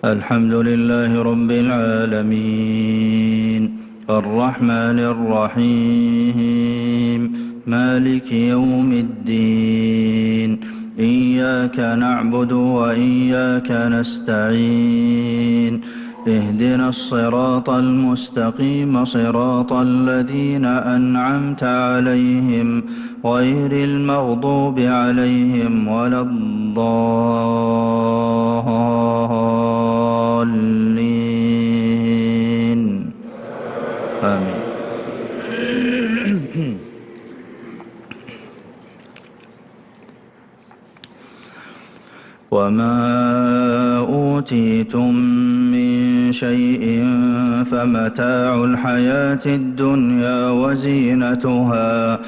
الحمد لله رب العالمين الرحمن الرحيم مالك يوم الدين إياك نعبد وإياك نستعين اهدنا الصراط المستقيم صراط الذين أنعمت عليهم غير المغضوب عليهم ولا الضالين آمين. وما أوتيتم من شيء فمتاع الحياة الدنيا وزينتها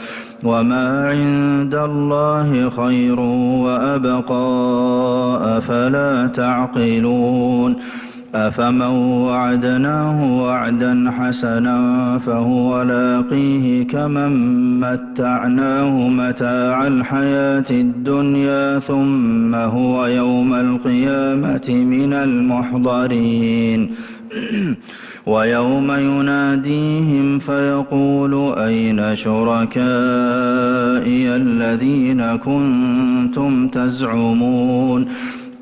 وما عند الله خير وأبقى أفلا تعقلون أفمن وعدناه وعدا حسنا فهو لاقيه كمن متعناه متاع الحياة الدنيا ثم هو يوم القيامة من المحضرين ويوم يناديهم فيقول أين شركائي الذين كنتم تزعمون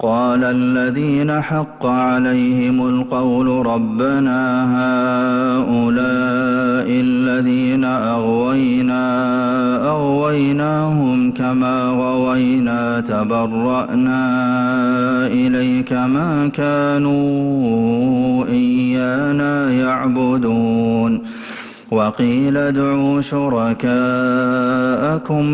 قال الذين حق عليهم القول ربنا هؤلاء الذين أغويناهم كما غوينا تبرأنا إليك ما كانوا إيانا يعبدون وقيل ادعوا شركاءكم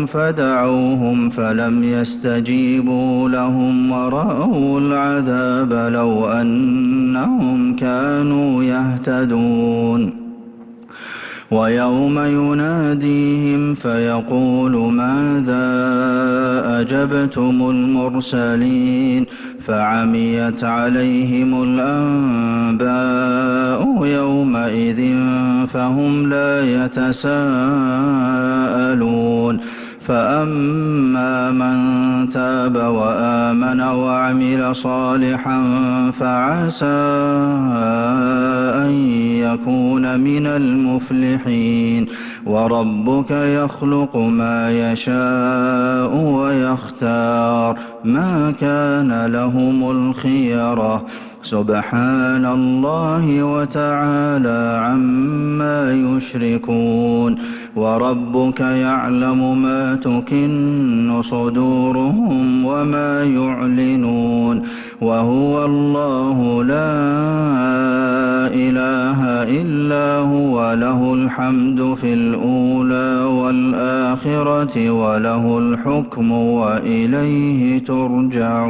فدعوهم فلم يستجيبوا لهم ورأوا العذاب لو أنهم كانوا يهتدون ويوم يناديهم فيقول ماذا أجبتم المرسلين فعميت عليهم الأنباء يومئذ فهم لا يتساءلون فأما من تاب وآمن وعمل صالحا فعسى أن يكون من المفلحين وربك يخلق ما يشاء ويختار ما كان لهم الخيرة سبحان الله وتعالى عما يشركون وربك يعلم ما تكن صدورهم وما يعلنون وهو الله لا إله إلا هو له الحمد في الأولى والآخرة وله الحكم وإليه ترجعون.